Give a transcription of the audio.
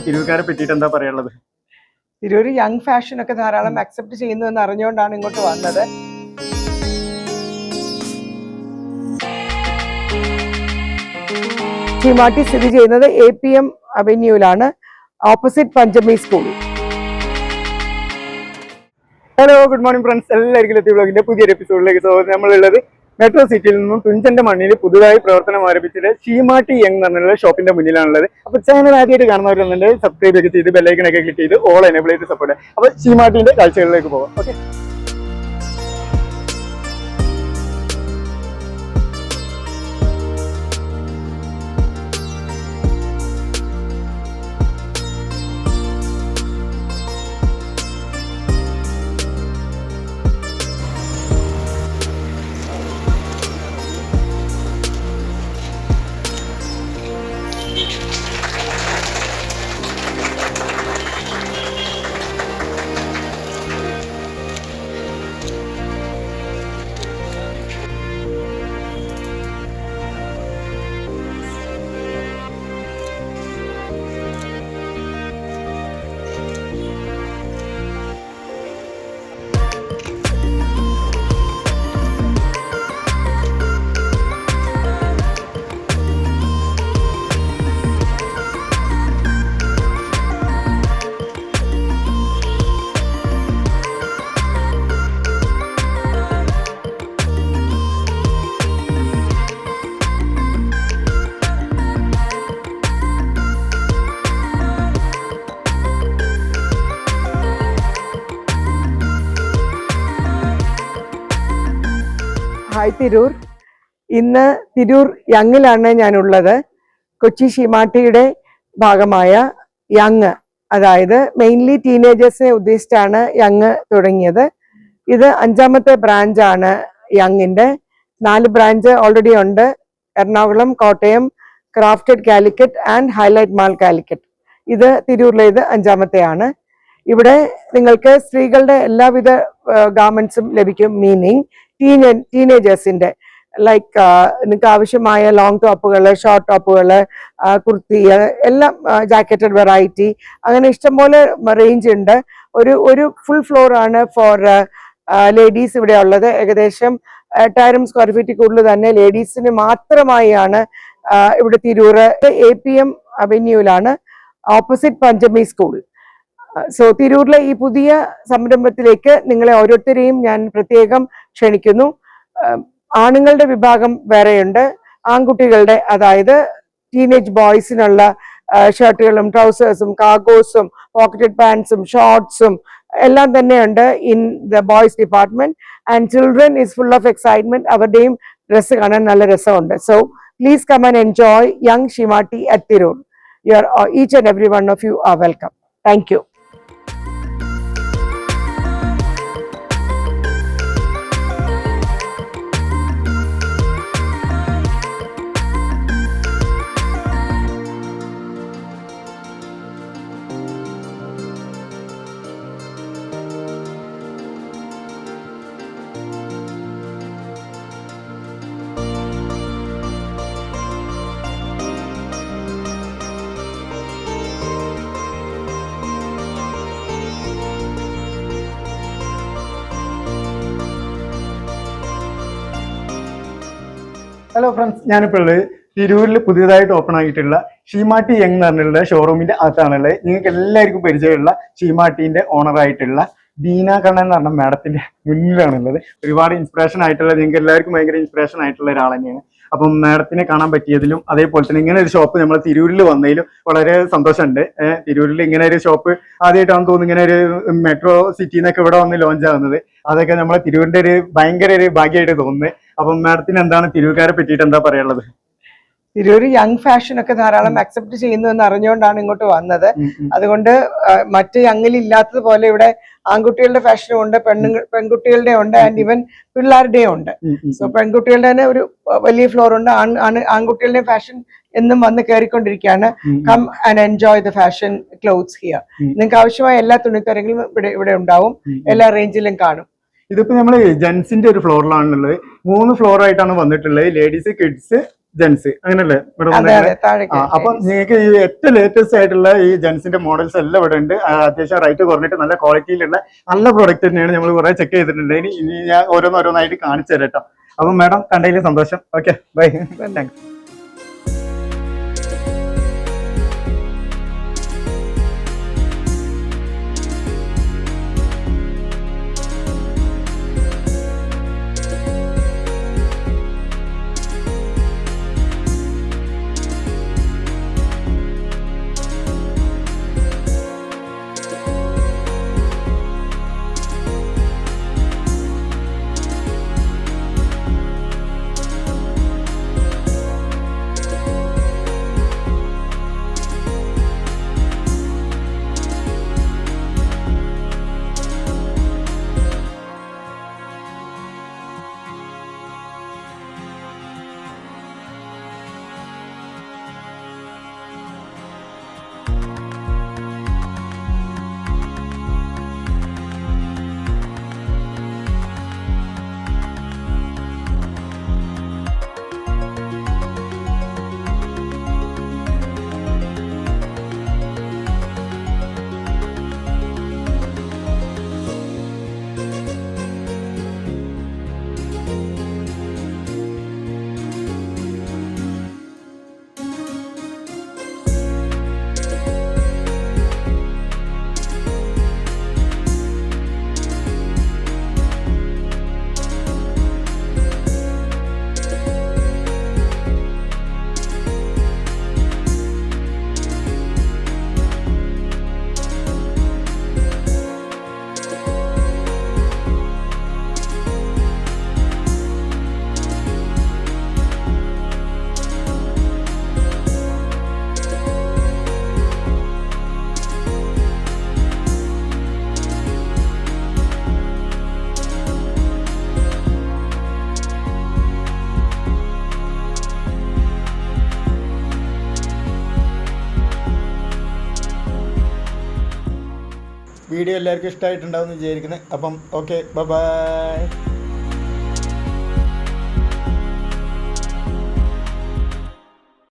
തിരൂർക്കാരെ പറ്റിയിട്ട് എന്താ പറയാനുള്ളത്? തിരൂർ യങ് ഫാഷൻ ഒക്കെ ധാരാളം അക്സെപ്റ്റ് ചെയ്യുന്നു എന്ന് അറിഞ്ഞുകൊണ്ടാണ് ഇങ്ങോട്ട് വന്നത്. ചീമാട്ടി സ്ഥിതി ചെയ്യുന്നത് APM അവന്യൂലാണ്, opposite Panchami school. Hello, good morning friends. എല്ലാവർക്കും ലത്തി വ്ലോഗിന്റെ പുതിയൊരു എപ്പിസോഡിലേക്ക് സ്വാഗതം. നമ്മളുള്ളത് മെട്രോ സിറ്റിയിൽ നിന്നും തുഞ്ചന്റെ മണ്ണിൽ പുതുതായി പ്രവർത്തനം ആരംഭിച്ചത് ഷീമാട്ടി യങ് എന്ന് പറഞ്ഞുള്ള ഷോപ്പിന്റെ മുന്നിലാണുള്ളത്. അപ്പോൾ ചാനൽ ആദ്യമായിട്ട് കാണുന്നവരുണ്ടെങ്കിൽ സബ്സ്ക്രൈബ് ഒക്കെ ചെയ്ത് ബെല്ലൈക്കണൊക്കെ ക്ലിക്ക് ചെയ്ത് ഓൾ എനേബിൾ ചെയ്ത് സപ്പോർട്ട്. അപ്പോൾ ഷീമാട്ടിന്റെ കാഴ്ചകളിലേക്ക് പോകാം. Okay, hi Tirur. ഇന്ന് തിരൂർ യങ്ങിലാണ് ഞാനുള്ളത്. കൊച്ചി ഷീമാട്ടിയുടെ ഭാഗമായ യങ്, അതായത് മെയിൻലി ടീനേജേഴ്സിനെ ഉദ്ദേശിച്ചാണ് യങ് തുടങ്ങിയത്. ഇത് 5ാമത്തെ ബ്രാഞ്ചാണ് യങ്ങിന്റെ. 4 ബ്രാഞ്ച് ഓൾറെഡി ഉണ്ട്: Ernakulam, Kottayam, crafted Calicut and highlight mall Calicut. ഇത് തിരൂരിലെ 5ാമത്തെയാണ്. ഇവിടെ നിങ്ങൾക്ക് സ്ത്രീകളുടെ എല്ലാവിധ ഗാർമെന്റ്സും ലഭിക്കും. മീനിങ് ടീനേജേഴ്സിന്റെ ലൈക്ക് നിങ്ങൾക്ക് ആവശ്യമായ ലോങ് ടോപ്പുകൾ, ഷോർട്ട് ടോപ്പുകൾ, കുർത്തി, എല്ലാം ജാക്കറ്റഡ് വെറൈറ്റി, അങ്ങനെ ഇഷ്ടംപോലെ റേഞ്ച് ഉണ്ട്. ഒരു ഫുൾ ഫ്ലോർ ആണ് ഫോർ ലേഡീസ് ഇവിടെ ഉള്ളത്. ഏകദേശം 8000 സ്ക്വയർ ഫീറ്റ് കൂടുതൽ തന്നെ ലേഡീസിന് മാത്രമായാണ് ഇവിടെ തിരൂർ APM അവന്യൂലാണ്, ഓപ്പോസിറ്റ് പഞ്ചമി സ്കൂൾ. സോ തിരൂരിലെ ഈ പുതിയ സംരംഭത്തിലേക്ക് നിങ്ങളെ ഓരോരുത്തരെയും ഞാൻ പ്രത്യേകം ക്ഷണിക്കുന്നു. ആണുങ്ങളുടെ വിഭാഗം വേറെയുണ്ട്, ആൺകുട്ടികളുടെ, അതായത് ടീനേജ് ബോയ്സിനുള്ള ഷർട്ടുകളും ട്രൗസേഴ്സും കാർഗോസും പോക്കറ്റഡ് പാൻസും ഷോർട്സും എല്ലാം തന്നെയുണ്ട് in the boys department. And children is full of excitement. അവരുടെയും ഡ്രസ്സ് കാണാൻ നല്ല രസമുണ്ട്. So please come and enjoy young Seematti at Tirur. Each and every one of you are welcome. Thank you. Hello friends, ഞാനിപ്പോൾ ഉള്ളത് തിരൂരിൽ പുതിയതായിട്ട് ഓപ്പൺ ആയിട്ടുള്ള Seematti young എന്ന് പറഞ്ഞിട്ടുള്ള ഷോറൂമിന്റെ അകത്താണുള്ളത്. നിങ്ങൾക്ക് എല്ലാവർക്കും പരിചയമുള്ള ഷീമാട്ടീന്റെ ഓണറായിട്ടുള്ള ദീന കണ്ണൻ എന്ന് പറഞ്ഞ മാഡത്തിന്റെ മുന്നിലാണുള്ളത്. ഒരുപാട് ഇൻസ്പിറേഷൻ ആയിട്ടുള്ള, നിങ്ങൾക്ക് എല്ലാവർക്കും ഭയങ്കര ഇൻസ്പിറേഷൻ ആയിട്ടുള്ള ഒരാൾ തന്നെയാണ്. അപ്പം മാഡത്തിനെ കാണാൻ പറ്റിയതിലും അതേപോലെ തന്നെ ഇങ്ങനെ ഒരു ഷോപ്പ് നമ്മൾ തിരൂരിൽ വന്നതിലും വളരെ സന്തോഷമുണ്ട്. തിരൂരിൽ ഇങ്ങനെ ഒരു ഷോപ്പ് ആദ്യമായിട്ടാണെന്ന് തോന്നുന്നു ഇങ്ങനെ ഒരു മെട്രോ സിറ്റിയിൽ നിന്നൊക്കെ ഇവിടെ വന്ന് ലോഞ്ച് ആവുന്നത്. അതൊക്കെ നമ്മളെ തിരൂരിന്റെ ഒരു ഭയങ്കര ഒരു ഭാഗ്യമായിട്ട് തോന്നുന്നത്. അപ്പം മാഡത്തിന് എന്താണ് തിരൂർക്കാരെ പറ്റിയിട്ട് എന്താ പറയാനുള്ളത്? തിരൂർ യങ് ഫാഷൻ ഒക്കെ ധാരാളം അക്സെപ്റ്റ് ചെയ്യുന്നു എന്ന് അറിഞ്ഞുകൊണ്ടാണ് ഇങ്ങോട്ട് വന്നത്. അതുകൊണ്ട് മറ്റ് യങ്ങിൽ ഇല്ലാത്തതുപോലെ ഇവിടെ ആൺകുട്ടികളുടെ ഫാഷനും ഉണ്ട്, പെൺകുട്ടികളുടെ ഉണ്ട്, ആൻഡ് ഈവൻ പിള്ളേരുടെയും ഉണ്ട്. സോ പെൺകുട്ടികളുടെ തന്നെ ഒരു വലിയ ഫ്ലോർ ഉണ്ട്. ആൺകുട്ടികളുടെ ഫാഷൻ എന്നും വന്ന് കയറിക്കൊണ്ടിരിക്കുകയാണ്. Come and enjoy the fashion clothes here. നിങ്ങൾക്ക് ആവശ്യമായ എല്ലാ തുണിത്തരങ്ങളും ഇവിടെ ഉണ്ടാവും, എല്ലാ റേഞ്ചിലും കാണും. ഇതിപ്പോ നമ്മള് ജെൻസിന്റെ ഒരു ഫ്ലോറിലാണുള്ളത്. 3 ഫ്ലോർ ആയിട്ടാണ് വന്നിട്ടുള്ളത്. ലേഡീസ്, കിഡ്സ്, ജെൻസ് അങ്ങനല്ലേ ഇവിടെ അതെ വന്നേക്കണേ? അതെ താഴേക്ക് അപ്പൊ നിങ്ങൾക്ക് ഈ ഏറ്റവും ലേറ്റസ്റ്റ് ആയിട്ടുള്ള ഈ ജെൻസിന്റെ മോഡൽസ് എല്ലാം ഇവിടെ ഉണ്ട്. അത്യാവശ്യം റേറ്റ് കുറഞ്ഞിട്ട് നല്ല ക്വാളിറ്റിയിലുള്ള നല്ല പ്രോഡക്റ്റ് തന്നെയാണ്. നമ്മൾ കുറെ ചെക്ക് ചെയ്തിട്ടുണ്ട്. ഇനി ഞാൻ ഓരോന്നോരോന്നായിട്ട് കാണിച്ചു തരാം കേട്ടോ. അപ്പൊ മാഡം കണ്ടതിൽ സന്തോഷം. Okay bye. താങ്ക്സ്. വീഡിയോ എല്ലാവർക്കും ഇഷ്ടമായിട്ടുണ്ടാവും എന്ന് വിചാരിക്കുന്നത്. അപ്പം ഓക്കെ ബൈ.